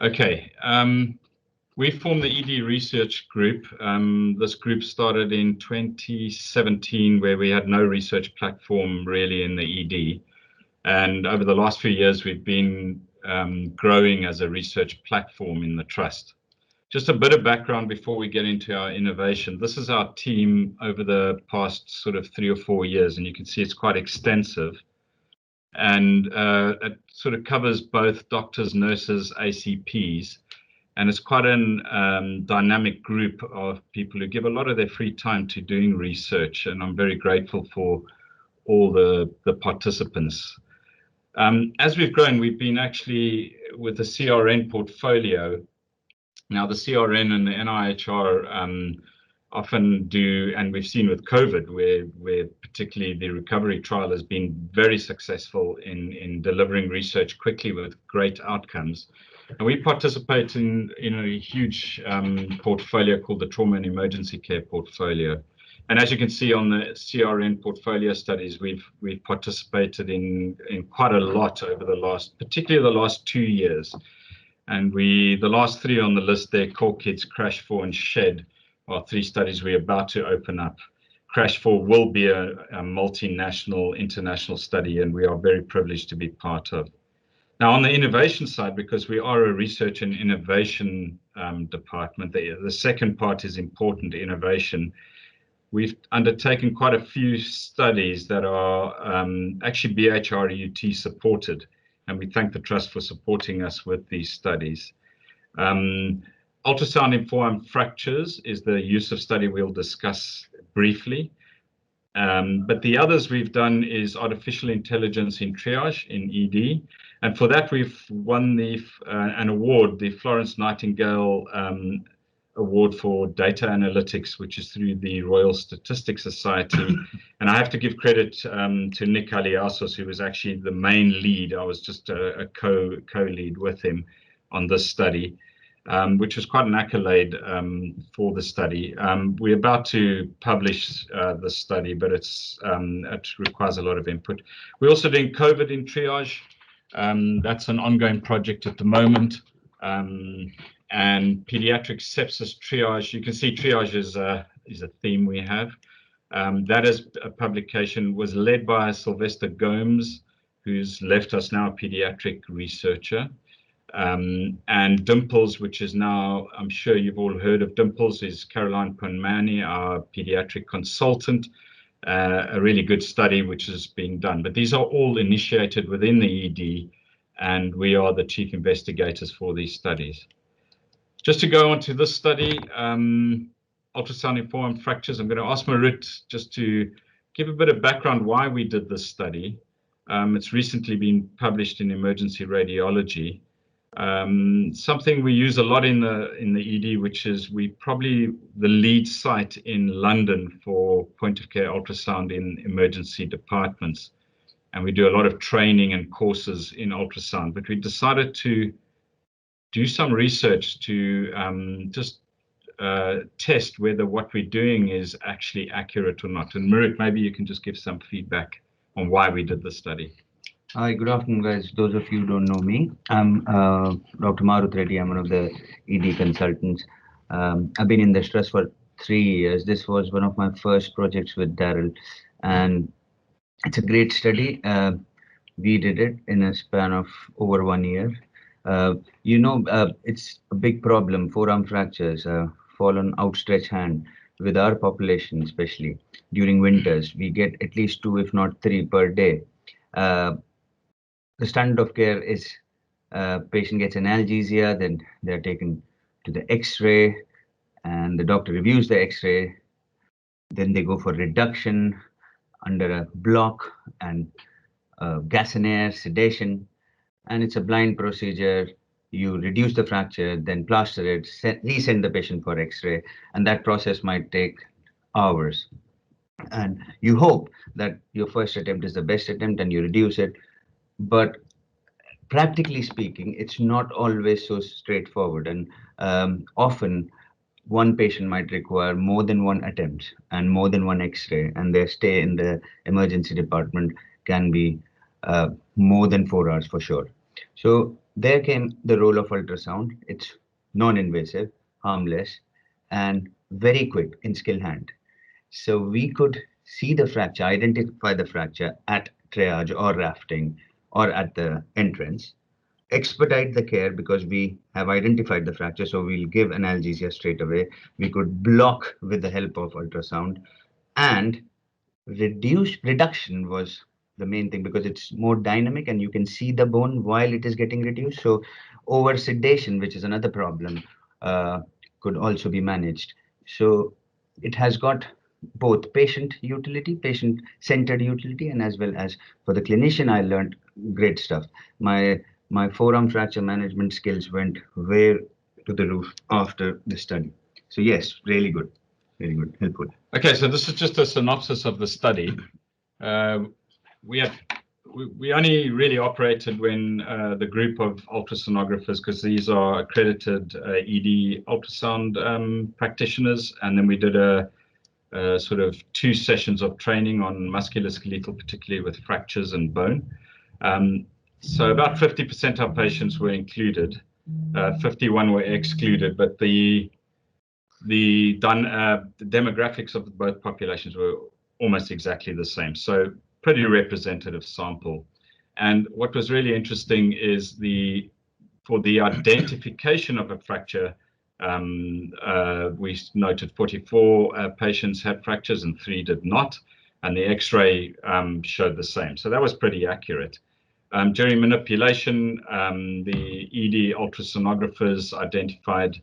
Okay. We formed the ED Research Group. This group started in 2017, where we had no research platform really in the ED. And over the last few years, we've been growing as a research platform in the Trust. Just a bit of background before we get into our innovation. This is our team over the past sort of 3 or 4 years, and you can see it's quite extensive. And it sort of covers both doctors, nurses, ACPs, and it's quite a dynamic group of people who give a lot of their free time to doing research, and I'm very grateful for all the participants. As we've grown, we've been actually with the CRN portfolio. Now, the CRN and the NIHR often do, and we've seen with COVID, where particularly the recovery trial has been very successful in delivering research quickly with great outcomes. And we participate in a huge portfolio called the Trauma and Emergency Care portfolio. And as you can see on the CRN portfolio studies, we've participated in quite a lot over particularly the last 2 years. And the last 3 on the list there, Core Kids, Crash 4, and SHED, are 3 studies we're about to open up. Crash 4 will be a multinational, international study, and we are very privileged to be part of. Now, on the innovation side, because we are a research and innovation department, the second part is important, innovation. We've undertaken quite a few studies that are actually BHREUT supported, and we thank the Trust for supporting us with these studies. Ultrasound-informed fractures is the use of study we'll discuss briefly. But the others we've done is artificial intelligence in triage in ED. And for that, we've won an award, the Florence Nightingale Award for Data Analytics, which is through the Royal Statistics Society. And I have to give credit to Nick Aliasos, who was actually the main lead. I was just a co-lead with him on this study, which was quite an accolade for the study. We're about to publish the study, but it requires a lot of input. We're also doing COVID in triage. That's an ongoing project at the moment. And pediatric sepsis triage. You can see triage is a theme we have. That is a publication was led by Sylvester Gomes, who's left us now, a pediatric researcher. And Dimples, which is now, I'm sure you've all heard of Dimples, is Caroline Ponmani, our pediatric consultant. A really good study which is being done. But these are all initiated within the ED, and we are the chief investigators for these studies. Just to go on to this study, ultrasound-informed fractures, I'm going to ask Marit just to give a bit of background why we did this study. It's recently been published in Emergency Radiology. Something we use a lot in the ED, which is we probably the lead site in London for point-of-care ultrasound in emergency departments. And we do a lot of training and courses in ultrasound, but we decided to do some research to just test whether what we're doing is actually accurate or not. And Marit, maybe you can just give some feedback on why we did the study. Hi, good afternoon, guys. Those of you who don't know me, I'm Dr. Marut Reddy. I'm one of the ED consultants. I've been in this trust for 3 years. This was one of my first projects with Daryl, and it's a great study. We did it in a span of over 1 year. It's a big problem, forearm fractures, fall on outstretched hand with our population, especially during winters. We get at least 2, if not 3 per day. The standard of care is patient gets analgesia, then they're taken to the X-ray, and the doctor reviews the X-ray. Then they go for reduction under a block and gas and air sedation, and it's a blind procedure. You reduce the fracture, then plaster it, resend the patient for X-ray, and that process might take hours. And you hope that your first attempt is the best attempt and you reduce it. But practically speaking, it's not always so straightforward, and often one patient might require more than 1 attempt and more than 1 X-ray, and their stay in the emergency department can be more than 4 hours for sure. So there came the role of ultrasound. It's non-invasive, harmless, and very quick in skill hand. So we could see the fracture, identify the fracture at triage or rafting or at the entrance, expedite the care because we have identified the fracture. So we'll give analgesia straight away. We could block with the help of ultrasound, and reduction was the main thing because it's more dynamic and you can see the bone while it is getting reduced. So over sedation, which is another problem, uh, could also be managed. So it has got both patient utility, patient centered utility, and as well as for the clinician, I learned great stuff. My forearm fracture management skills went way to the roof after the study. So yes, really good, helpful. Okay, so this is just a synopsis of the study. We only really operated when the group of ultrasonographers, because these are accredited ED ultrasound practitioners, and then we did a sort of 2 sessions of training on musculoskeletal, particularly with fractures and bone. So about 50% of patients were included, 51 were excluded, but the demographics of both populations were almost exactly the same. So pretty representative sample. And what was really interesting is for the identification of a fracture, we noted 44 patients had fractures and 3 did not, and the X-ray showed the same. So that was pretty accurate. During manipulation, the ED ultrasonographers identified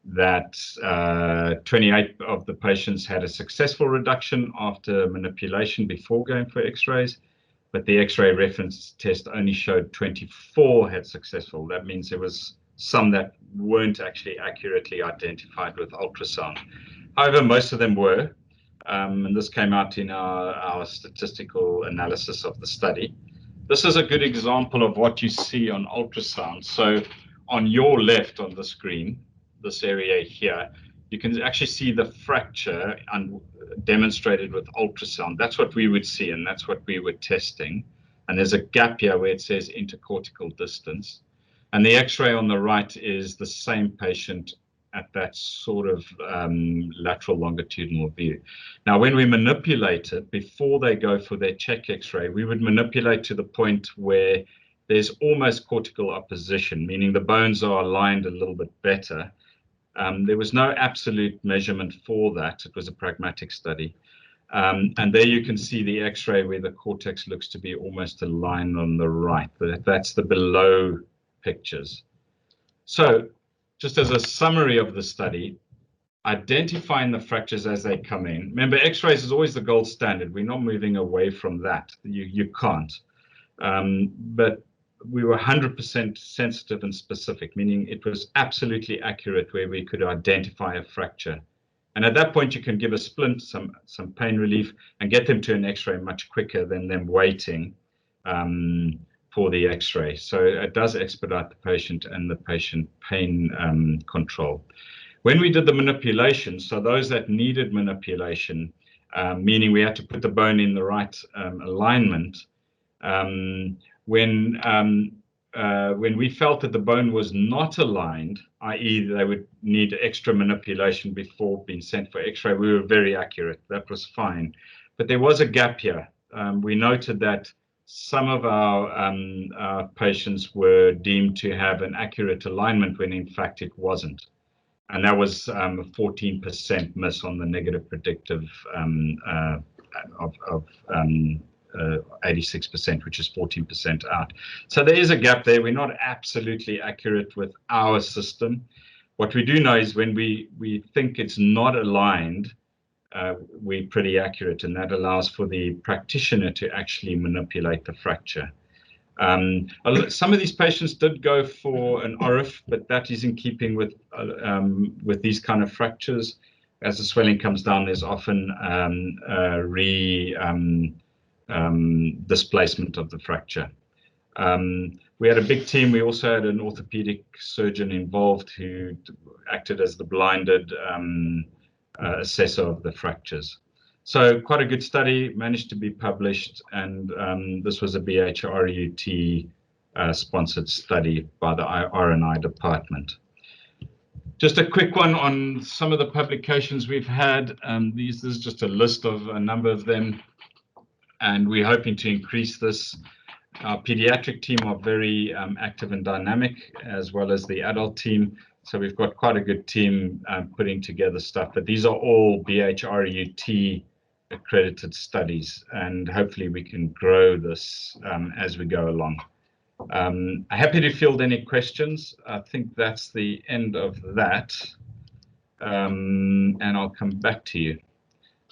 that 28 of the patients had a successful reduction after manipulation before going for X-rays, but the X-ray reference test only showed 24 had successful. That means there was some that weren't actually accurately identified with ultrasound. However, most of them were, and this came out in our statistical analysis of the study. This is a good example of what you see on ultrasound. So on your left on the screen, this area here, you can actually see the fracture demonstrated with ultrasound. That's what we would see, and that's what we were testing. And there's a gap here where it says intercortical distance. And the X-ray on the right is the same patient at that sort of lateral longitudinal view. Now, when we manipulate it, before they go for their check X-ray, we would manipulate to the point where there's almost cortical opposition, meaning the bones are aligned a little bit better. There was no absolute measurement for that. It was a pragmatic study. And there you can see the X-ray where the cortex looks to be almost aligned on the right. That's the below pictures. So just as a summary of the study, identifying the fractures as they come in. Remember, X-rays is always the gold standard. We're not moving away from that. You can't. But we were 100% sensitive and specific, meaning it was absolutely accurate where we could identify a fracture. And at that point, you can give a splint, some pain relief, and get them to an X-ray much quicker than them waiting for the X-ray. So it does expedite the patient and the patient pain control. When we did the manipulation, so those that needed manipulation, meaning we had to put the bone in the right alignment, when we felt that the bone was not aligned, i.e. they would need extra manipulation before being sent for X-ray, we were very accurate. That was fine. But there was a gap here. We noted that some of our patients were deemed to have an accurate alignment when in fact it wasn't. And that was a 14% miss on the negative predictive of 86%, which is 14% out. So there is a gap there. We're not absolutely accurate with our system. What we do know is when we think it's not aligned, we're pretty accurate, and that allows for the practitioner to actually manipulate the fracture. Some of these patients did go for an ORIF, but that is in keeping with these kind of fractures. As the swelling comes down, there's often displacement of the fracture. We had a big team. We also had an orthopedic surgeon involved who acted as the blinded assessor of the fractures. So quite a good study, managed to be published, and this was a BHRUT sponsored study by the R&I department. Just a quick one on some of the publications we've had. This is just a list of a number of them, and we're hoping to increase this. Our pediatric team are very active and dynamic, as well as the adult team. So we've got quite a good team putting together stuff, but these are all BHRUT accredited studies, and hopefully we can grow this as we go along. Happy to field any questions. I think that's the end of that, and I'll come back to you.